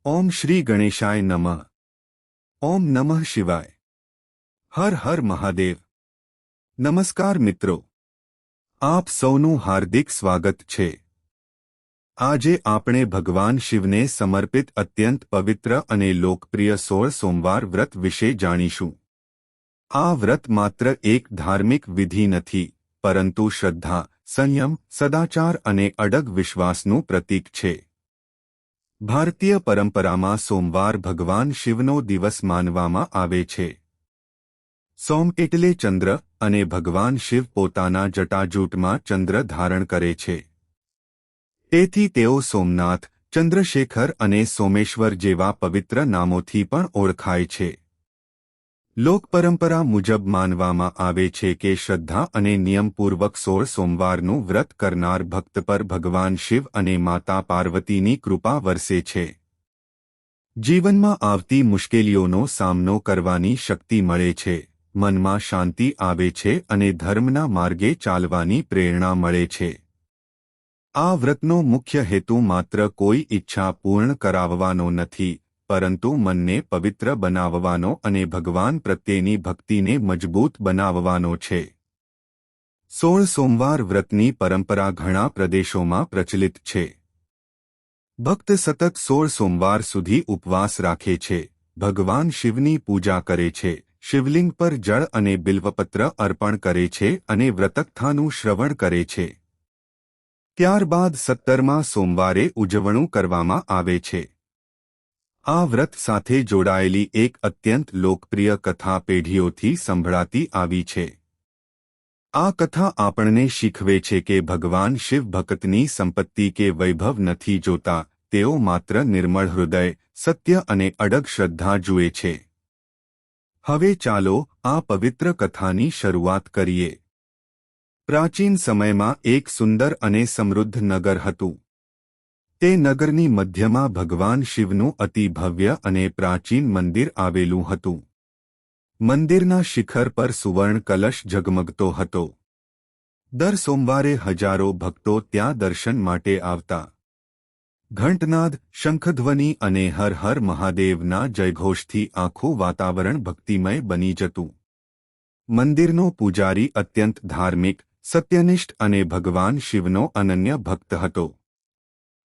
ओम श्री गणेशाय नमः। ओम नमः शिवाय। हर हर महादेव। नमस्कार मित्रों, आप सौનું हार्दिक स्वागत छे। આજે આપણે ભગવાન શિવને સમર્પિત અત્યંત પવિત્ર અને લોકપ્રિય 16 સોમવાર વ્રત વિશે જાણીશું। આ વ્રત માત્ર એક ધાર્મિક વિધિ નથી, પરંતુ શ્રદ્ધા, સંયમ, સદાચાર અને અડગ વિશ્વાસનું પ્રતીક છે। ભારતીય પરંપરામાં સોમવાર ભગવાન શિવનો દિવસ માનવામાં આવે છે। સોમ એટલે ચંદ્ર, અને ભગવાન શિવ પોતાના જટાજૂટમાં ચંદ્ર ધારણ કરે છે। તેથી તેઓ સોમનાથ, ચંદ્રશેખર અને સોમેશ્વર જેવા પવિત્ર નામોથી પણ ઓળખાય છે। લોકપરંપરા મુજબ માનવામાં આવે છે કે શ્રદ્ધા અને નિયમપૂર્વક 16 સોમવારનું વ્રત કરનાર ભક્ત પર ભગવાન શિવ અને માતા પાર્વતીની કૃપા વરસે છે। જીવનમાં આવતી મુશ્કેલીઓનો સામનો કરવાની શક્તિ મળે છે, મનમાં શાંતિ આવે છે અને ધર્મના માર્ગે ચાલવાની પ્રેરણા મળે છે। આ વ્રતનો મુખ્ય હેતુ માત્ર કોઈ ઈચ્છા પૂર્ણ કરાવવાનો નથી, પરંતુ મનને પવિત્ર બનાવવાનો અને ભગવાન પ્રત્યેની ભક્તિને મજબૂત બનાવવાનો છે। 16 સોમવાર વ્રતની પરંપરા ઘણા પ્રદેશોમાં પ્રચલિત છે। ભક્ત સતત 16 સોમવાર સુધી ઉપવાસ રાખે છે, ભગવાન શિવની પૂજા કરે છે, શિવલિંગ પર જળ અને બિલ્વપત્ર અર્પણ કરે છે અને વ્રતકથાનું શ્રવણ કરે છે। ત્યારબાદ 17મા સોમવારે ઉજવણું કરવામાં આવે છે। આ વ્રત સાથે જોડાયેલી એક અત્યંત લોકપ્રિય કથા પેઢીઓથી સંભળાતી આવી છે। આ કથા આપણને શીખવે છે કે ભગવાન શિવ ભક્તની સંપત્તિ કે વૈભવ નથી જોતા, તેઓ માત્ર નિર્મળ હૃદય, સત્ય અને અડગ શ્રદ્ધા જુએ છે। હવે ચાલો આ પવિત્ર કથાની શરૂઆત કરીએ। પ્રાચીન સમયમાં એક સુંદર અને સમૃદ્ધ નગર હતું। તે નગરની મધ્યમાં ભગવાન શિવનું અતિ ભવ્ય અને પ્રાચીન મંદિર આવેલું હતું। મંદિરના શિખર પર સુવર્ણ કલશ ઝગમગતો હતો। દર સોમવારે હજારો ભક્તો ત્યાં દર્શન માટે આવતા। ઘંટનાદ, શંખધ્વનિ અને હર હર મહાદેવના જયઘોષથી આખું વાતાવરણ ભક્તિમય બની જતું। મંદિરનો પૂજારી અત્યંત ધાર્મિક, સત્યનિષ્ઠ અને ભગવાન શિવનો અનન્ય ભક્ત હતો।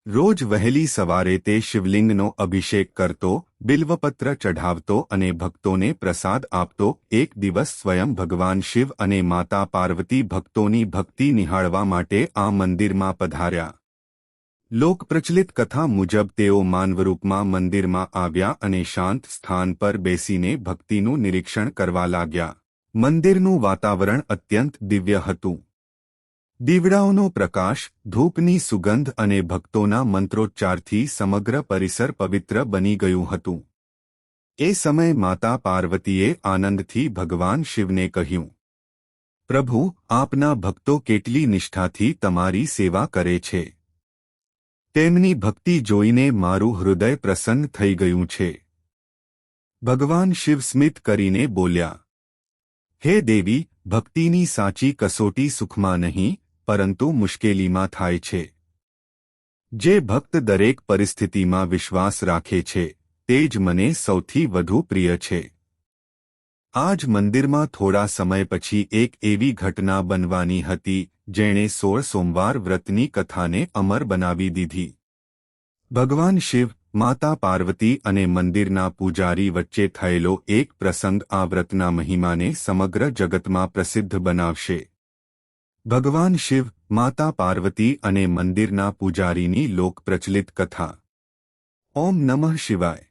રોજ વહેલી સવારે તે શિવલિંગનો અભિષેક કરતો, બિલ્વપત્ર ચઢાવતો અને ભક્તોને પ્રસાદ આપતો। એક દિવસ સ્વયં ભગવાન શિવ અને માતા પાર્વતી ભક્તોની ભક્તિ નિહાળવા માટે આ મંદિરમાં પધાર્યા। લોકપ્રચલિત કથા મુજબ તેઓ માનવરૂપમાં મંદિરમાં આવ્યા અને શાંત સ્થાન પર બેસીને ભક્તિનું નિરીક્ષણ કરવા લાગ્યા। મંદિરનું વાતાવરણ અત્યંત દિવ્ય હતું। દીવડાઓનો પ્રકાશ, ધૂપની સુગંધ અને ભક્તોના મંત્રોચ્ચારથી સમગ્ર પરિસર પવિત્ર બની ગયું હતું। એ સમયે માતા પાર્વતીએ આનંદથી ભગવાન શિવને કહ્યું, પ્રભુ, આપના ભક્તો કેટલી નિષ્ઠાથી તમારી સેવા કરે છે। તેમની ભક્તિ જોઈને મારું હૃદય પ્રસન્ન થઈ ગયું છે। ભગવાન શિવ સ્મિત કરીને બોલ્યા, હે દેવી, ભક્તિની સાચી કસોટી સુખમાં નહીં, પરંતુ મુશ્કેલીમાં થાય છે। જે ભક્ત દરેક પરિસ્થિતિમાં વિશ્વાસ રાખે છે, તે જ મને સૌથી વધુ પ્રિય છે। આ જ મંદિરમાં થોડા સમય પછી એક એવી ઘટના બનવાની હતી, જેણે 16 સોમવાર વ્રતની કથાને અમર બનાવી દીધી। ભગવાન શિવ, માતા પાર્વતી અને મંદિરના પૂજારી વચ્ચે થયેલો એક પ્રસંગ આ વ્રતના મહિમાને સમગ્ર જગતમાં પ્રસિદ્ધ બનાવશે। ભગવાન શિવ, માતા પાર્વતી અને મંદિરના પૂજારીની લોકપ્રચલિત કથા। ઓમ નમઃ શિવાય।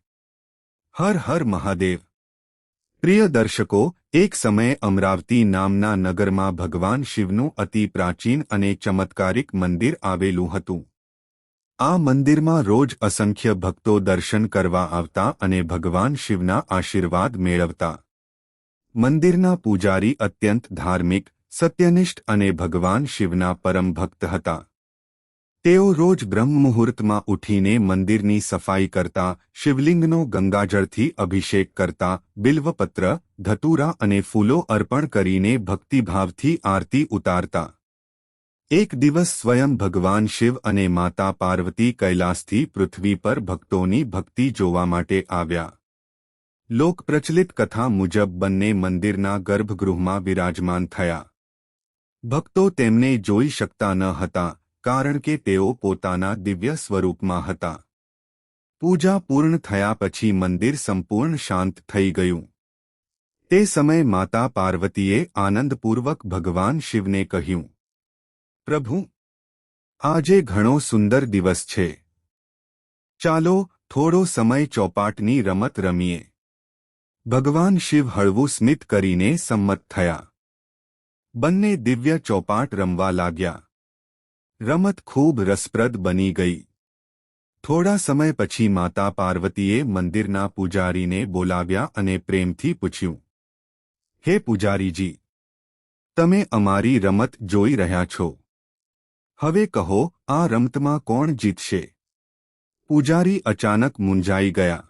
હર હર મહાદેવ। પ્રિય દર્શકો, એક સમયે અમરાવતી નામના નગરમાં ભગવાન શિવનું અતિ પ્રાચીન અને ચમત્કારિક મંદિર આવેલું હતું। આ મંદિરમાં રોજ અસંખ્ય ભક્તો દર્શન કરવા આવતા અને ભગવાન શિવના આશીર્વાદ મેળવતા। મંદિરના પૂજારી અત્યંત ધાર્મિક, સત્યનિષ્ઠ અને ભગવાન શિવના પરમ ભક્ત હતા। તેઓ રોજ બ્રહ્મ મુહૂર્તમાં ઉઠીને મંદિરની સફાઈ કરતા, શિવલિંગનો ગંગાજળથી અભિષેક કરતા, બિલ્વપત્ર, ધતુરા અને ફૂલો અર્પણ કરીને ભક્તિભાવથી આરતી ઉતારતા। એક દિવસ સ્વયં ભગવાન શિવ અને માતા પાર્વતી કૈલાસથી પૃથ્વી પર ભક્તોની ભક્તિ જોવા માટે આવ્યા. લોકપ્રચલિત કથા મુજબ બંને મંદિરના ગર્ભગૃહમાં વિરાજમાન થયા. ભક્તો તેમને જોઈ શકતા ન હતા કારણ કે તેઓ પોતાના દિવ્ય સ્વરૂપમાં હતા. પૂજા પૂર્ણ થયા પછી મંદિર સંપૂર્ણ શાંત થઈ ગયું. તે સમયે માતા પાર્વતીએ આનંદપૂર્વક ભગવાન શિવને કહ્યું, પ્રભુ, આજે ઘણો સુંદર દિવસ છે. ચાલો થોડો સમય ચોપાટની રમત રમીએ. ભગવાન શિવ હળવું સ્મિત કરીને સંમત થયા. બંને દિવ્ય ચોપાટ રમવા લાગ્યા. રમત ખૂબ રસપ્રદ બની ગઈ. થોડા સમય પછી માતા પાર્વતીએ મંદિરના પૂજારીને બોલાવ્યા અને પ્રેમથી પૂછ્યું, હે પૂજારીજી, તમે અમારી રમત જોઈ રહ્યા છો. હવે કહો, આ રમતમાં કોણ જીતશે? પૂજારી અચાનક મૂંઝાઈ ગયા.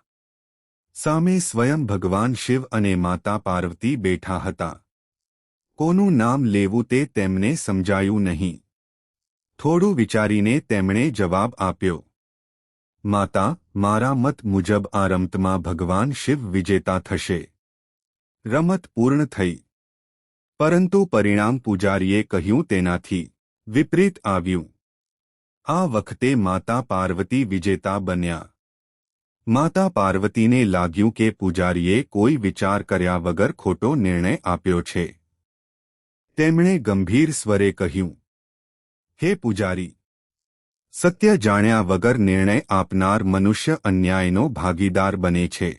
સામે સ્વયં ભગવાન શિવ અને માતા પાર્વતી બેઠા હતા. કોનું નામ લેવું તે તેમને સમજાયું નહીં. થોડું વિચારીને તેમણે જવાબ આપ્યો, માતા, મારા મત મુજબ આ રમતમાં ભગવાન શિવ વિજેતા થશે. રમત પૂર્ણ થઈ. પરંતુ પરિણામ પૂજારીએ કહ્યું તેનાથી વિપરીત આવ્યું. આ વખતે માતા પાર્વતી વિજેતા બન્યા. માતા પાર્વતીને લાગ્યું કે પૂજારીએ કોઈ વિચાર કર્યા વગર ખોટો નિર્ણય આપ્યો છે. તેમણે ગંભીર સ્વરે કહ્યું, હે પૂજારી, સત્ય જાણ્યા વગર નિર્ણય આપનાર મનુષ્ય અન્યાયનો ભાગીદાર બને છે.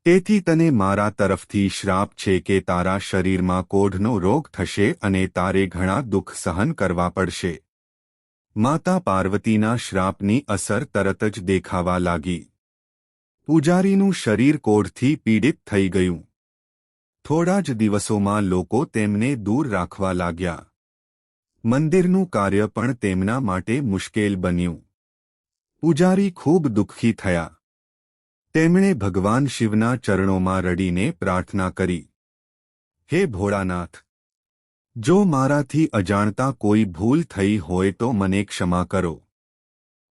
તેથી તને મારા તરફથી શ્રાપ છે કે તારા શરીરમાં કોઢનો રોગ થશે અને તારે ઘણા દુઃખ સહન કરવા પડશે. માતા પાર્વતીના શ્રાપની અસર તરત જ દેખાવા લાગી. પૂજારીનું શરીર કોઢથી પીડિત થઈ ગયું. થોડા જ દિવસોમાં લોકો તેમને દૂર રાખવા લાગ્યા. મંદિરનું કાર્ય પણ તેમના માટે મુશ્કેલ બન્યું. પૂજારી ખૂબ દુઃખી થયા. તેમણે ભગવાન શિવના ચરણોમાં રડીને પ્રાર્થના કરી, હે ભોળાનાથ, જો મારાથી અજાણતા કોઈ ભૂલ થઈ હોય તો મને ક્ષમા કરો.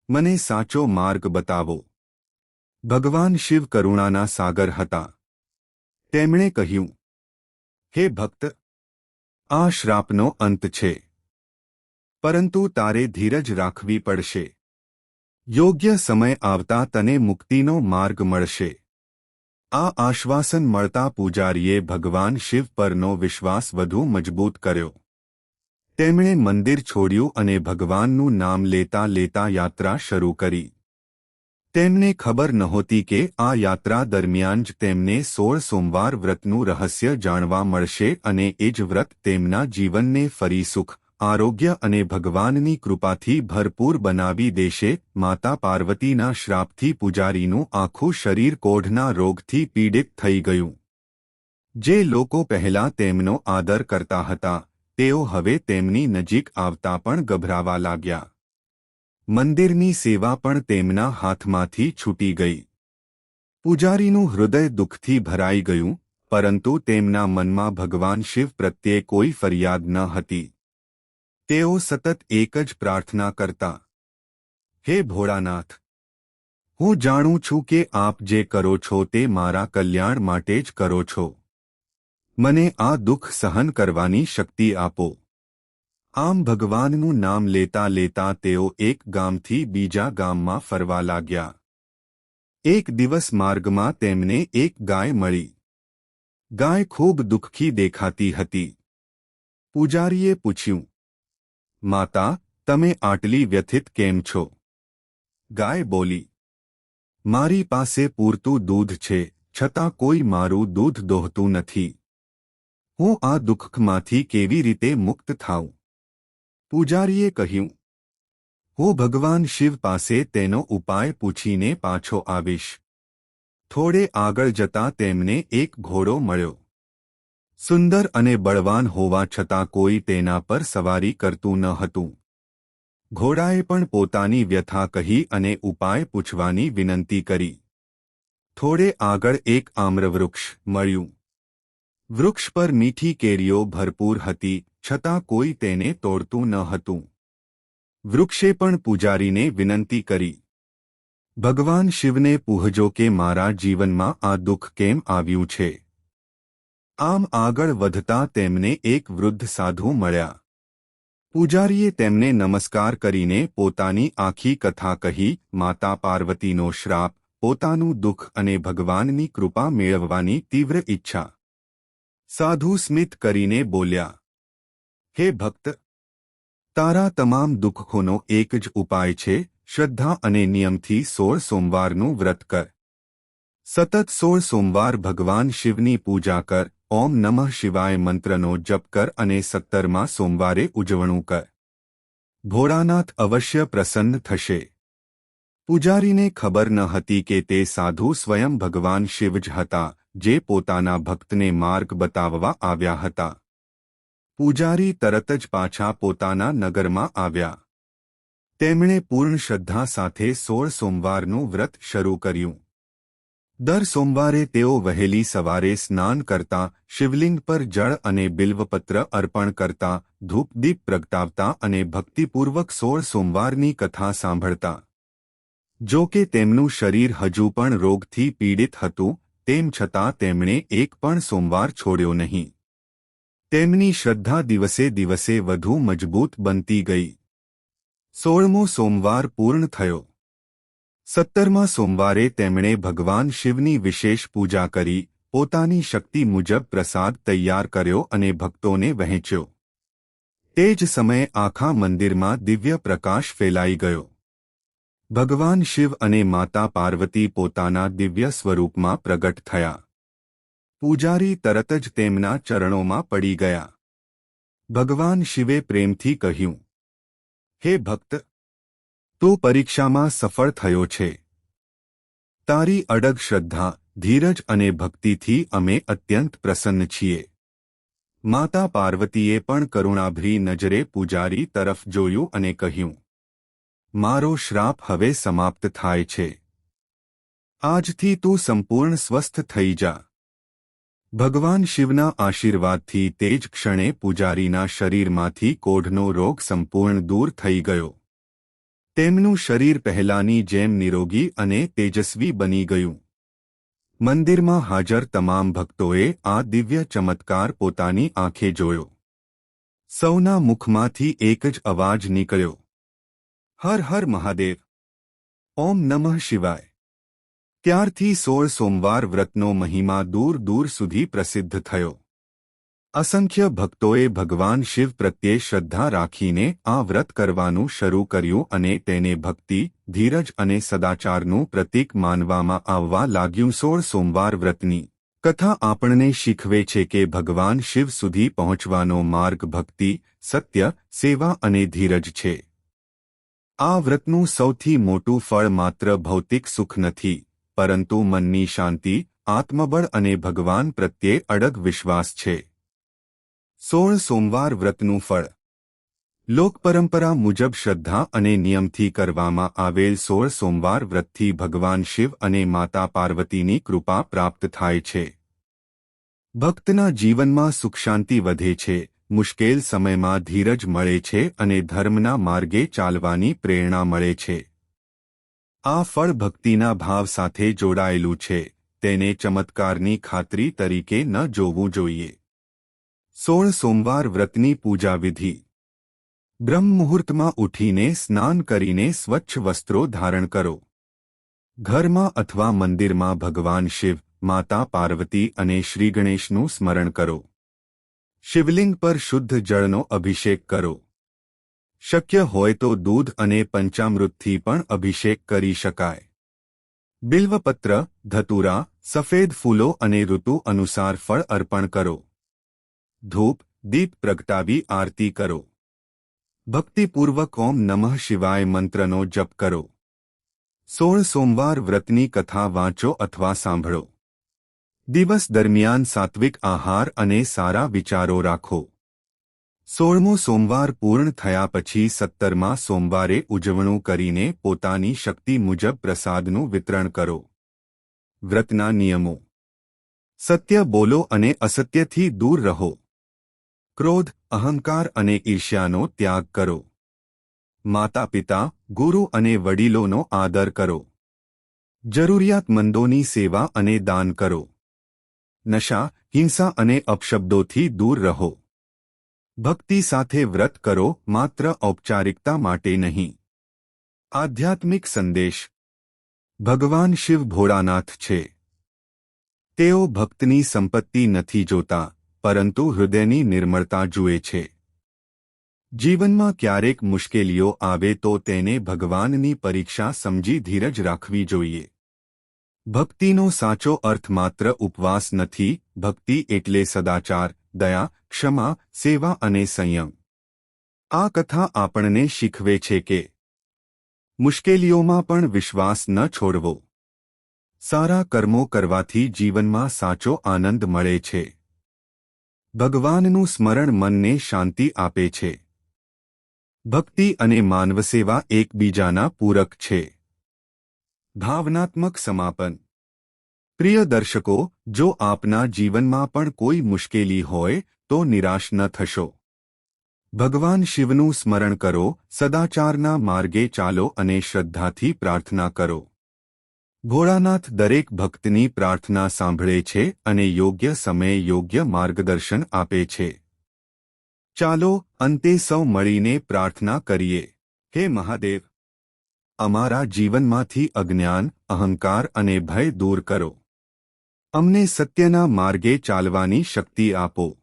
મને સાચો માર્ગ બતાવો. ભગવાન શિવ કરુણાના સાગર હતા. તેમણે કહ્યું, હે ભક્ત, આ શ્રાપનો અંત છે. પરંતુ તારે ધીરજ રાખવી પડશે. યોગ્ય સમય આવતા તને મુક્તિનો માર્ગ મળશે. આ આશ્વાસન મળતા પૂજારીએ ભગવાન શિવ પરનો વિશ્વાસ વધુ મજબૂત કર્યો. તેમણે મંદિર છોડ્યું અને ભગવાનનું નામ લેતા લેતા યાત્રા શરૂ કરી. તેમને ખબર નહોતી કે આ યાત્રા દરમિયાન જ તેમને 16 સોમવાર વ્રતનું રહસ્ય જાણવા મળશે અને એ જ વ્રત તેમના જીવનને ફરી સુખ, આરોગ્ય અને ભગવાનની કૃપાથી ભરપૂર બનાવી દેશે. માતા પાર્વતીના શ્રાપથી પૂજારીનું આખું શરીર કોઢના રોગથી પીડિત થઈ ગયું. જે લોકો પહેલા તેમનો આદર કરતા હતા, તેઓ હવે તેમની નજીક આવતા પણ ગભરાવા લાગ્યા. મંદિરની સેવા પણ તેમના હાથમાંથી છૂટી ગઈ. પૂજારીનું હૃદય દુઃખથી ભરાઈ ગયું, પરંતુ તેમના મનમાં ભગવાન શિવ પ્રત્યે કોઈ ફરિયાદ ન હતી. તેઓ સતત એક જ પ્રાર્થના કરતા, હે ભોળાનાથ, હું જાણું છું કે આપ જે કરો છો તે મારા કલ્યાણ માટે જ કરો છો. મને આ દુઃખ સહન કરવાની શક્તિ આપો. આમ ભગવાનનું નામ લેતા લેતા તેઓ એક ગામથી બીજા ગામમાં ફરવા લાગ્યા. એક દિવસ માર્ગમાં તેમને એક ગાય મળી. ગાય ખૂબ દુઃખી દેખાતી હતી. પૂજારીએ પૂછ્યું, માતા, તમે આટલી વ્યથિત કેમ છો? ગાય બોલી, મારી પાસે પૂરતું દૂધ છે, છતાં કોઈ મારું દૂધ દોહતું નથી. હું આ દુઃખમાંથી કેવી રીતે મુક્ત થાઉં? પૂજારીએ કહ્યું, હું ભગવાન શિવ પાસે તેનો ઉપાય પૂછીને પાછો આવીશ. થોડે આગળ જતા તેમને એક ઘોડો મળ્યો. સુંદર અને બળવાન હોવા છતાં કોઈ તેના પર સવારી કરતું ન હતું. ઘોડાએ પણ પોતાની વ્યથા કહી અને ઉપાય પૂછવાની વિનંતી કરી. થોડે આગળ એક આમ્રવૃક્ષ મળ્યું. વૃક્ષ પર મીઠી કેરીઓ ભરપૂર હતી, છતાં કોઈ તેને તોડતું ન હતું. વૃક્ષે પણ પૂજારીને વિનંતી કરી, ભગવાન શિવને પૂછજો કે મારા જીવનમાં આ દુઃખ કેમ આવ્યું છે. આમ આગળ વધતા તેમને એક વૃદ્ધ સાધુ મળ્યા. પૂજારીએ તેમને નમસ્કાર કરીને પોતાની આખી કથા કહી, માતા પાર્વતીનો શ્રાપ, પોતાનું દુઃખ અને ભગવાનની કૃપા મેળવવાની તીવ્ર ઈચ્છા. સાધુ સ્મિત કરીને બોલ્યા, હે ભક્ત, તારા તમામ દુઃખોનો એક જ ઉપાય છે, શ્રદ્ધા અને નિયમથી 16 સોમવારનું વ્રત કર. સતત 16 સોમવાર ભગવાન શિવની પૂજા કર, ઓમ નમઃ શિવાય મંત્રનો જપ કર અને 17મા સોમવારે ઉજવણું કર. ભોળાનાથ અવશ્ય પ્રસન્ન થશે. પૂજારીને ખબર ન હતી કે તે સાધુ સ્વયં ભગવાન શિવ જ હતા, જે પોતાના ભક્તને માર્ગ બતાવવા આવ્યા હતા. પૂજારી તરત જ પાછા પોતાના નગરમાં આવ્યા. તેમણે પૂર્ણ શ્રદ્ધા સાથે 16 સોમવારનું વ્રત શરૂ કર્યું. દર સોમવારે તેઓ વહેલી સવારે સ્નાન કરતા, શિવલિંગ પર જળ અને બિલ્વપત્ર અર્પણ કરતા, ધૂપદીપ પ્રગટાવતા અને ભક્તિપૂર્વક 16 સોમવારની કથા સાંભળતા. જો કે તેમનું શરીર હજુ પણ રોગથી પીડિત હતું, તેમ છતાં તેમણે એક પણ સોમવાર છોડ્યો નહીં. તેમની શ્રદ્ધા દિવસે દિવસે વધુ મજબૂત બનતી ગઈ. 16મો સોમવાર પૂર્ણ થયો. 17મા સોમવારે તેમણે ભગવાન શિવની વિશેષ પૂજા કરી, પોતાની શક્તિ મુજબ પ્રસાદ તૈયાર કર્યો અને ભક્તોને વહેંચ્યો. તે જ સમયે આખા મંદિરમાં દિવ્ય પ્રકાશ ફેલાઈ ગયો. ભગવાન શિવ અને માતા પાર્વતી પોતાના દિવ્ય સ્વરૂપમાં પ્રગટ થયા. પૂજારી તરત જ તેમના ચરણોમાં પડી ગયા. ભગવાન શિવે પ્રેમથી કહ્યું, હે ભક્ત, તું પરીક્ષામાં સફળ થયો છે. તારી અડગ શ્રદ્ધા, ધીરજ અને ભક્તિથી અમે અત્યંત પ્રસન્ન છીએ. માતા પાર્વતીએ પણ કરુણાભરી નજરે પૂજારી તરફ જોયું અને કહ્યું, મારો શ્રાપ હવે સમાપ્ત થાય છે. આજથી તું સંપૂર્ણ સ્વસ્થ થઈ જા. ભગવાન શિવના આશીર્વાદથી તે જ ક્ષણે પૂજારીના શરીરમાંથી કોઢનો રોગ સંપૂર્ણ દૂર થઈ ગયો. તેમનું શરીર પહેલાની જેમ નિરોગી અને તેજસ્વી બની ગયું. મંદિરમાં હાજર તમામ ભક્તોએ આ દિવ્ય ચમત્કાર પોતાની આંખે જોયો. સૌના મુખમાંથી એક જ અવાજ નીકળ્યો, હર હર મહાદેવ, ઓમ નમઃ શિવાય. ત્યારથી 16 સોમવાર વ્રતનો મહિમા દૂર દૂર સુધી પ્રસિદ્ધ થયો. અસંખ્ય ભક્તોએ ભગવાન શિવ પ્રત્યે શ્રદ્ધા રાખીને આ વ્રત કરવાનું શરૂ કર્યું અને તેને ભક્તિ, ધીરજ અને સદાચારનું પ્રતીક માનવામાં આવવા લાગ્યું. 16 સોમવાર વ્રતની કથા આપણને શીખવે છે કે ભગવાન શિવ સુધી પહોંચવાનો માર્ગ ભક્તિ, સત્ય, સેવા અને ધીરજ છે. આ વ્રતનું સૌથી મોટું ફળ માત્ર ભૌતિક સુખ નથી, પરંતુ મનની શાંતિ, આત્મબળ અને ભગવાન પ્રત્યે અડગ વિશ્વાસ છે. 16 સોમવાર વ્રતનું ફળ. લોકપરંપરા મુજબ શ્રદ્ધા અને નિયમથી કરવામાં આવેલ 16 સોમવાર વ્રતથી ભગવાન શિવ અને માતા પાર્વતીની કૃપા પ્રાપ્ત થાય છે. ભક્તના જીવનમાં સુખશાંતિ વધે છે, મુશ્કેલ સમયમાં ધીરજ મળે છે અને ધર્મના માર્ગે ચાલવાની પ્રેરણા મળે છે. આ ફળ ભક્તિના ભાવ સાથે જોડાયેલું છે, તેને ચમત્કારની ખાતરી તરીકે ન જોવું જોઈએ. 16 સોમવાર વ્રતની પૂજા વિધિ. બ્રહ્મ મુહૂર્તમાં ઉઠીને સ્નાન કરીને સ્વચ્છ વસ્ત્રો ધારણ કરો. ઘરમાં અથવા મંદિરમાં ભગવાન શિવ, માતા પાર્વતી અને શ્રી ગણેશનું સ્મરણ કરો. શિવલિંગ પર શુદ્ધ જળનો અભિષેક કરો. શક્ય હોય તો દૂધ અને પંચામૃતથી પણ અભિષેક કરી શકાય. બિલ્વપત્ર, ધતુરા, સફેદ ફૂલો અને ઋતુ અનુસાર ફળ અર્પણ કરો. ધૂપ, દીપ પ્રગટાવી આરતી કરો. ભક્તિપૂર્વક ઓમ નમઃ શિવાય મંત્રનો જપ કરો. 16 સોમવાર વ્રતની કથા વાંચો અથવા સાંભળો. દિવસ દરમિયાન સાત્વિક આહાર અને સારા વિચારો રાખો. 16મો સોમવાર પૂર્ણ થયા પછી 17મા સોમવારે ઉજવણું કરીને પોતાની શક્તિ મુજબ પ્રસાદનું વિતરણ કરો. વ્રતના નિયમો. સત્ય બોલો અને અસત્યથી દૂર રહો. ક્રોધ, અહંકાર અને ઈર્ષ્યાનો ત્યાગ કરો. માતા પિતા, ગુરુ અને વડીલોનો આદર કરો. જરૂરિયાતમંદોની સેવા અને દાન કરો. નશા, હિંસા અને અપશબ્દોથી દૂર રહો. ભક્તિ સાથે વ્રત કરો, માત્ર ઔપચારિકતા માટે નહીં. આધ્યાત્મિક સંદેશ. ભગવાન શિવ ભોળાનાથ છે. તેઓ ભક્તની સંપત્તિ નથી જોતા, પરંતુ હૃદયની નિર્મળતા જુએ છે. જીવનમાં ક્યારેક મુશ્કેલીઓ આવે તો તેને ભગવાનની પરીક્ષા સમજી ધીરજ રાખવી જોઈએ. ભક્તિનો સાચો અર્થ માત્ર ઉપવાસ નથી. ભક્તિ એટલે સદાચાર, દયા, ક્ષમા, સેવા અને સંયમ. આ કથા આપણને શીખવે છે કે મુશ્કેલીઓમાં પણ વિશ્વાસ ન છોડવો. સારા કર્મો કરવાથી જીવનમાં સાચો આનંદ મળે છે. ભગવાનનું સ્મરણ મનને શાંતિ આપે છે. ભક્તિ અને માનવસેવા એકબીજાના પૂરક છે. ભાવનાત્મક સમાપન. પ્રિય દર્શકો, જો આપના જીવનમાં પણ કોઈ મુશ્કેલી હોય તો નિરાશ ન થશો. ભગવાન શિવનું સ્મરણ કરો, સદાચારના માર્ગે ચાલો અને શ્રદ્ધાથી પ્રાર્થના કરો. ભોળાનાથ દરેક ભક્તની પ્રાર્થના સાંભળે છે અને યોગ્ય સમયે યોગ્ય માર્ગદર્શન આપે છે. ચાલો અંતે સૌ મળીને પ્રાર્થના કરીએ. હે મહાદેવ, અમારા જીવનમાંથી અજ્ઞાન, અહંકાર અને ભય દૂર કરો. અમને સત્યના માર્ગે ચાલવાની શક્તિ આપો.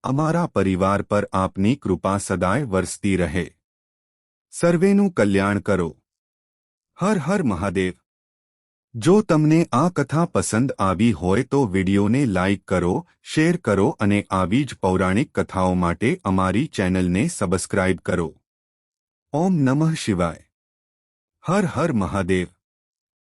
અમારા પરિવાર પર આપની કૃપા સદાય વરસતી રહે. સર્વેનું કલ્યાણ કરો. હર હર મહાદેવ. જો તમને આ કથા પસંદ આવી હોય તો વિડિયોને લાઇક કરો, શેર કરો અને આવી જ પૌરાણિક કથાઓ માટે અમારી ચેનલને સબસ્ક્રાઇબ કરો. ઓમ નમઃ શિવાય. હર હર મહાદેવ.